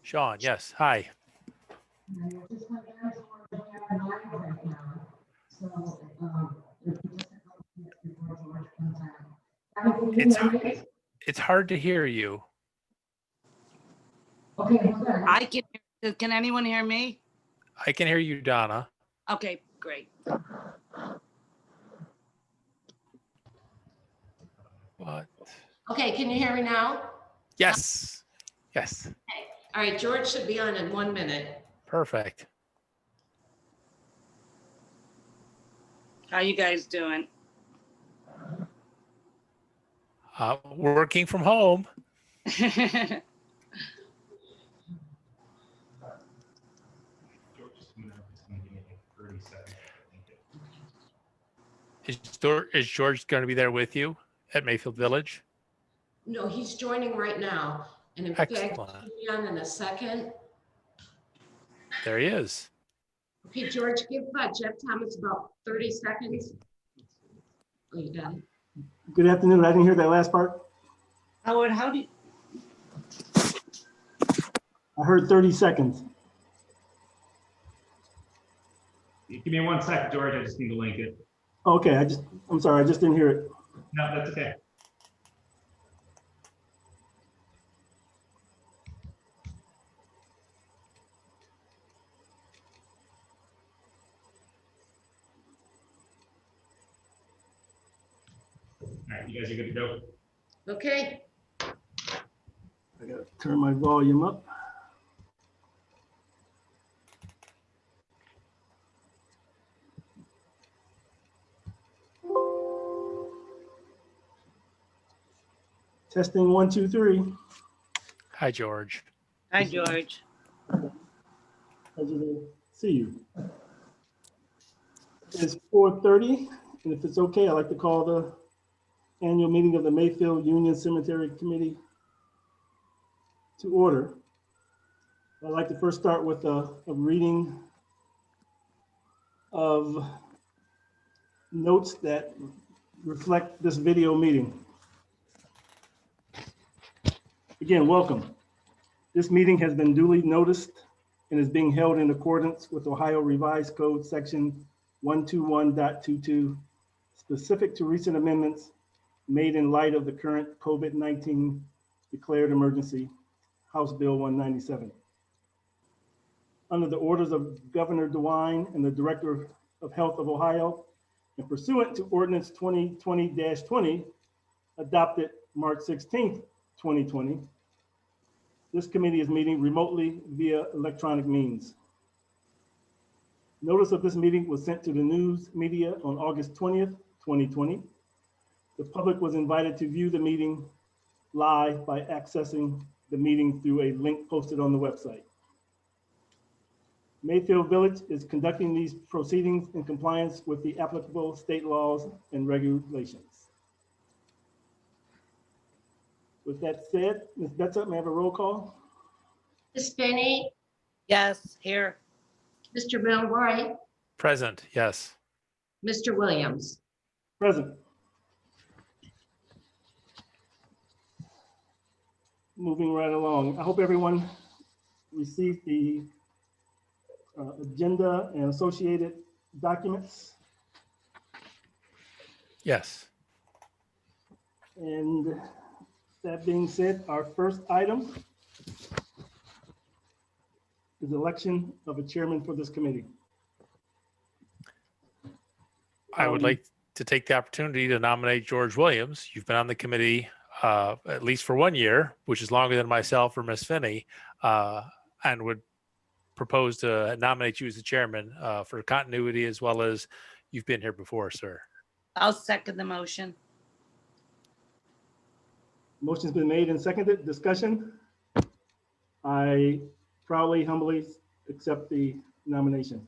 Sean, yes. Hi. It's it's hard to hear you. I can anyone hear me? I can hear you, Donna. Okay, great. What? Okay, can you hear me now? Yes. Yes. All right, George should be on in 1 minute. Perfect. How you guys doing? Working from home. Is George going to be there with you at Mayfield Village? No, he's joining right now. And in fact, Excellent. he'll be on in a second. There he is. Okay, George, give Jeff Thomas about 30 seconds. Oh, you done? Good afternoon. I didn't hear that last part. Howard, how do you? I heard 30 seconds. Give me 1 sec, George. I just need to link it. Okay, I'm sorry. I just didn't hear it. No, that's okay. All right, you guys are good to go. Okay, I gotta turn my volume up. Testing 1, 2, 3. Hi, George. Hi, George. Pleasure to see you. It's 4:30, and if it's okay, I'd like to call the annual meeting of the Mayfield Union Cemetery Committee to order. I'd like to first start with a reading of notes that reflect this video meeting. Again, welcome. This meeting has been duly noticed and is being held in accordance with Ohio Revised Code Section 121.22, specific to recent amendments made in light of the current COVID-19 declared emergency, House Bill 197. Under the orders of Governor DeWine and the Director of Health of Ohio, and pursuant to Ordinance 2020-20, adopted March 16th, 2020, this committee is meeting remotely via electronic means. Notice of this meeting was sent to the news media on August 20th, 2020. The public was invited to view the meeting live by accessing the meeting through a link posted on the website. Mayfield Village is conducting these proceedings in compliance with the applicable state laws and regulations. With that said, Ms. Betza, may I have a roll call? Ms. Finney, Yes, here. Mr. Milroy, Present. Yes. Mr. Williams. Present. Moving right along. I hope everyone received the agenda and associated documents. Yes. And that being said, our first item is election of a chairman for this committee. I would like to take the opportunity to nominate George Williams. You've been on the committee at least for 1 year, which is longer than myself or Ms. Finney, and would propose to nominate you as the chairman for continuity, as well as you've been here before, sir. I'll second the motion. Motion's been made and seconded. Discussion. I proudly, humbly accept the nomination.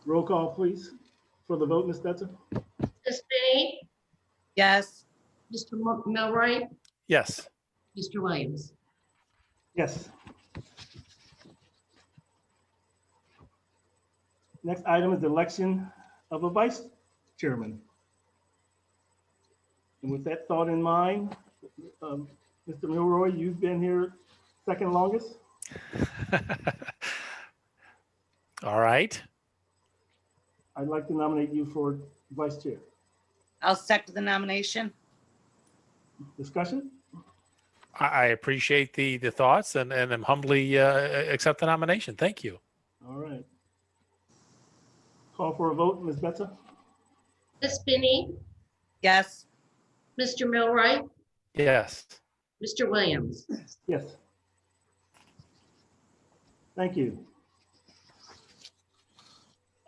Roll call, please, for the vote, Ms. Betza. Ms. Finney, Yes. Mr. Milroy, Yes. Mr. Williams. Yes. Next item is the election of a vice chairman. And with that thought in mind, Mr. Milroy, you've been here second longest. All right. I'd like to nominate you for vice chair. I'll second the nomination. Discussion? I appreciate the thoughts and am humbly accept the nomination. Thank you. All right. Call for a vote, Ms. Betza? Ms. Finney, Yes. Mr. Milroy, Yes. Mr. Williams. Yes. Thank you.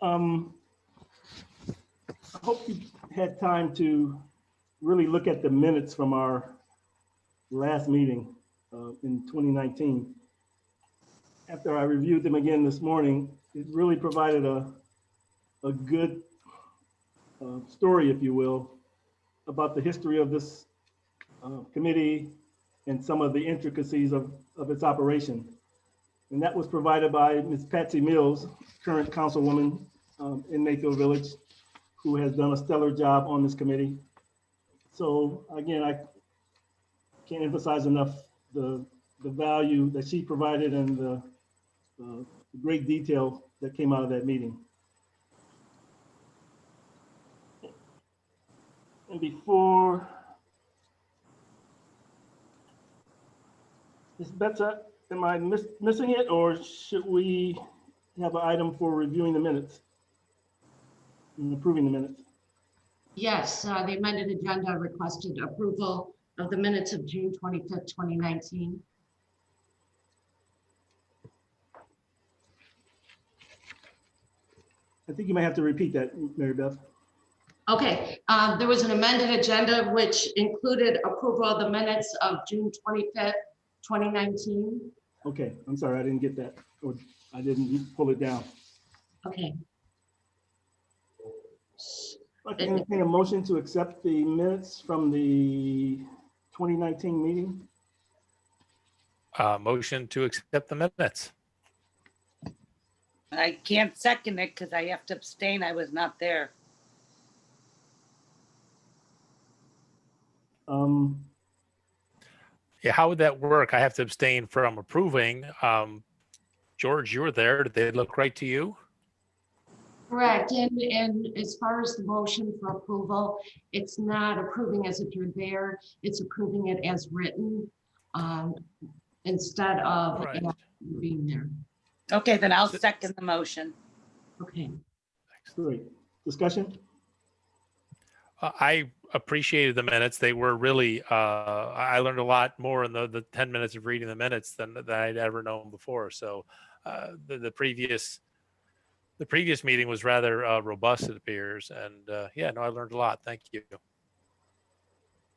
I hope you had time to really look at the minutes from our last meeting in 2019. After I reviewed them again this morning, it really provided a good story, if you will, about the history of this committee and some of the intricacies of its operation. And that was provided by Ms. Patsy Mills, current councilwoman in Mayfield Village, who has done a stellar job on this committee. So again, I can't emphasize enough the value that she provided and the great detail that came out of that meeting. And before, Ms. Betza, am I missing it, or should we have an item for reviewing the minutes and approving the minutes? Yes, the amended agenda requested approval of the minutes of June 25th, 2019. I think you might have to repeat that, Mary Beth. Okay, there was an amended agenda which included approval of the minutes of June 25th, 2019. Okay, I'm sorry, I didn't get that, or I didn't pull it down. Okay, I'd like to entertain a motion to accept the minutes from the 2019 meeting. Motion to accept the minutes. I can't second it because I have to abstain. I was not there. Yeah, how would that work? I have to abstain from approving. George, you were there. Did they look right to you? correct. And as far as the motion for approval, it's not approving as if you're there, it's approving it as written instead of Right. being there. Okay, then I'll second the motion. Okay. Great. Discussion? I appreciated the minutes. They were really, I learned a lot more in the 10 minutes of reading the minutes than I'd ever known before. So the previous meeting was rather robust, it appears. And yeah, no, I learned a lot. Thank you.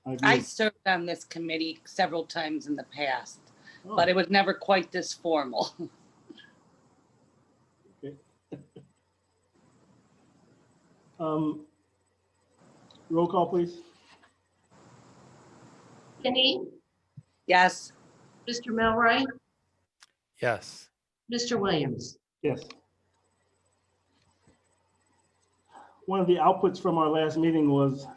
I I agree. served on this committee several times in the past, Oh, but it was never quite this formal. Roll call, please. Finney, Yes. Mr. Milroy, Yes. Mr. Williams. Yes. One of the outputs from our last meeting was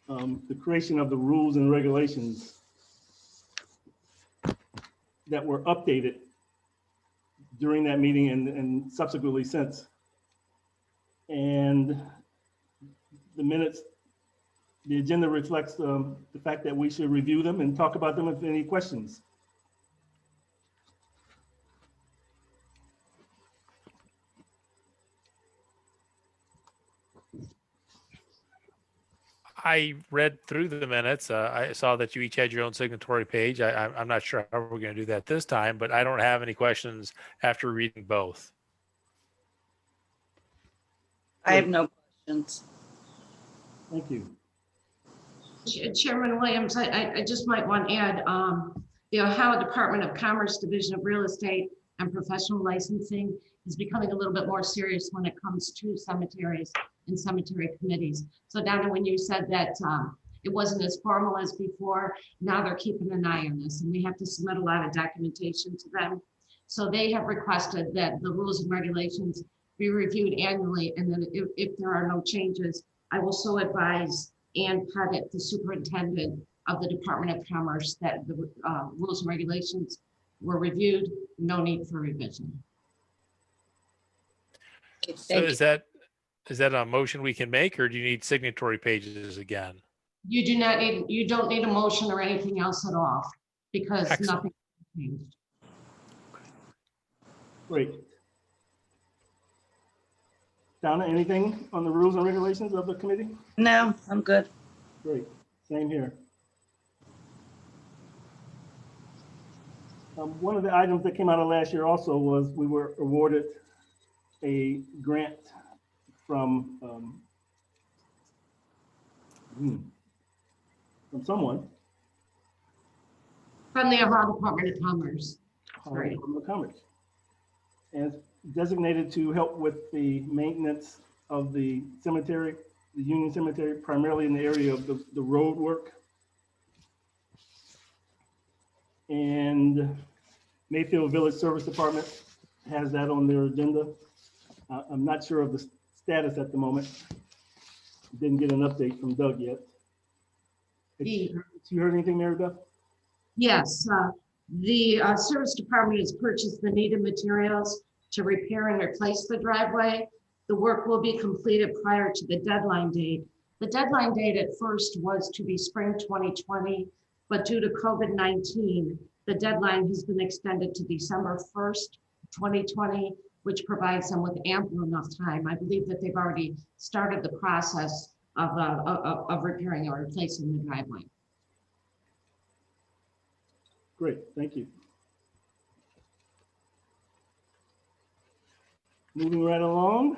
the creation of the rules and regulations that were updated during that meeting and subsequently since. And the minutes, the agenda reflects the fact that we should review them and talk about them if any questions. I read through the minutes. I saw that you each had your own signatory page. I'm not sure how we're going to do that this time, but I don't have any questions after reading both. I have no questions. Thank you. Chairman Williams, I just might want to add, the Ohio Department of Commerce Division of Real Estate and Professional Licensing is becoming a little bit more serious when it comes to cemeteries and cemetery committees. So Donna, when you said that it wasn't as formal as before, now they're keeping an eye on this and we have to submit a lot of documentation to them. So they have requested that the rules and regulations be reviewed annually, and then if there are no changes, I will so advise Ann Pettit, the superintendent of the Department of Commerce, that the rules and regulations were reviewed, no need for revision. Okay, So thank you. is that a motion we can make, or do you need signatory pages again? You don't need a motion or anything else at all, because Excellent. nothing changed. Great. Donna, anything on the rules and regulations of the committee? No, I'm good. Great, same here. One of the items that came out of last year also was we were awarded a grant from someone. From the Ohio Department of Commerce. Right. Department of Commerce. And it's designated to help with the maintenance of the cemetery, the Union Cemetery, primarily in the area of the road work. And Mayfield Village Service Department has that on their agenda. I'm not sure of the status at the moment. Didn't get an update from Doug yet. You heard anything, Mary Beth? Yes, the Service Department has purchased the needed materials to repair and replace the driveway. The work will be completed prior to the deadline date. The deadline date at first was to be spring 2020, but due to COVID-19, the deadline has been extended to December 1st, 2020, which provides them with ample enough time. I believe that they've already started the process of repairing or replacing the driveway. Great, thank you. Moving right along.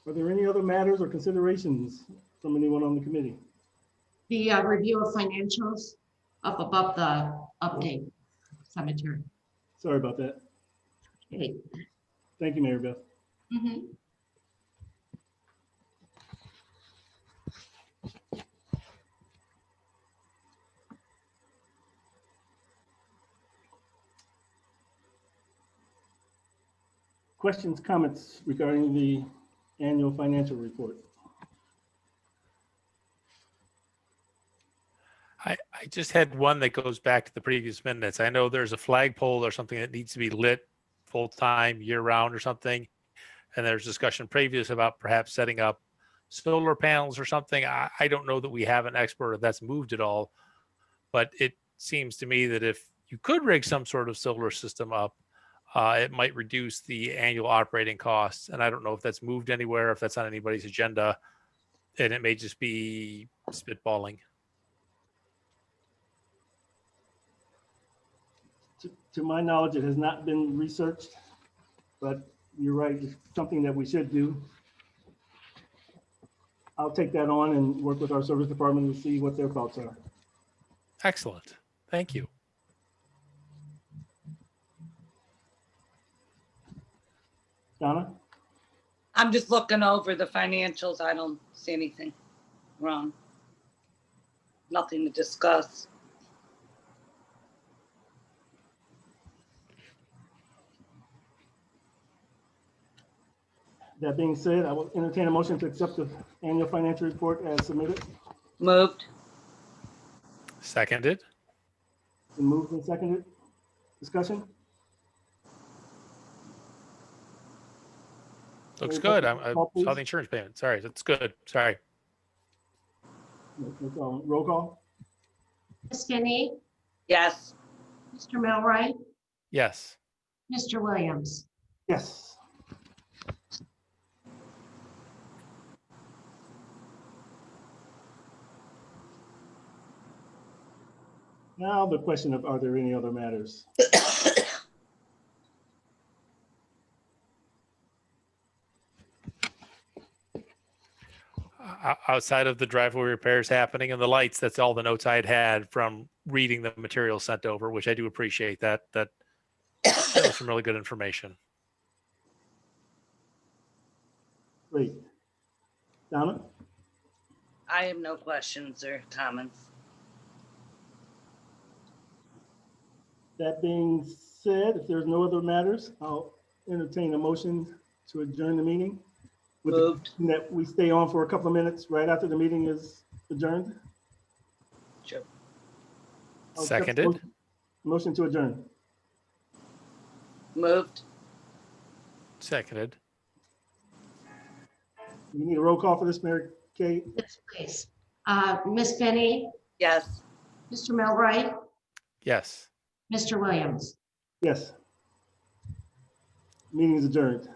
Are there any other matters or considerations from anyone on the committee? The review of financials up above the update cemetery. Sorry about that. Okay. Thank you, Mary Beth. Mhm. Questions, comments regarding the annual financial report? I just had one that goes back to the previous minutes. I know there's a flagpole or something that needs to be lit full time, year round or something. And there's discussion previous about perhaps setting up solar panels or something. I don't know that we have an expert if that's moved at all, but it seems to me that if you could rig some sort of solar system up, it might reduce the annual operating costs. And I don't know if that's moved anywhere, if that's on anybody's agenda, and it may just be spitballing. To my knowledge, it has not been researched, but you're right, it's something that we should do. I'll take that on and work with our service department to see what their thoughts are. Excellent. Thank you. Donna? I'm just looking over the financials. I don't see anything wrong. Nothing to discuss. That being said, I will entertain a motion to accept the annual financial report as submitted. Moved. Seconded. Been moved and seconded. Discussion? Looks Roll good. I call, please. saw the insurance payment. Sorry, that's good. Sorry. Roll call? Ms. Finney, Yes. Mr. Milroy, Yes. Mr. Williams. Yes. Now the question of, are there any other matters? Outside of the driveway repairs happening and the lights, that's all the notes I had from reading the material sent over, which I do appreciate. That was some really good information. Great. Donna? I have no questions or comments. That being said, if there's no other matters, I'll entertain a motion to adjourn the meeting. With the Moved. condition that we stay on for a couple of minutes right after the meeting is adjourned. Sure. I'll accept the Seconded. Motion to adjourn. Moved. Seconded. You need a roll call for this, Mary Kay? Yes, please. Ms. Finney, Yes. Mr. Milroy, Yes. Mr. Williams. Yes. Meeting is adjourned.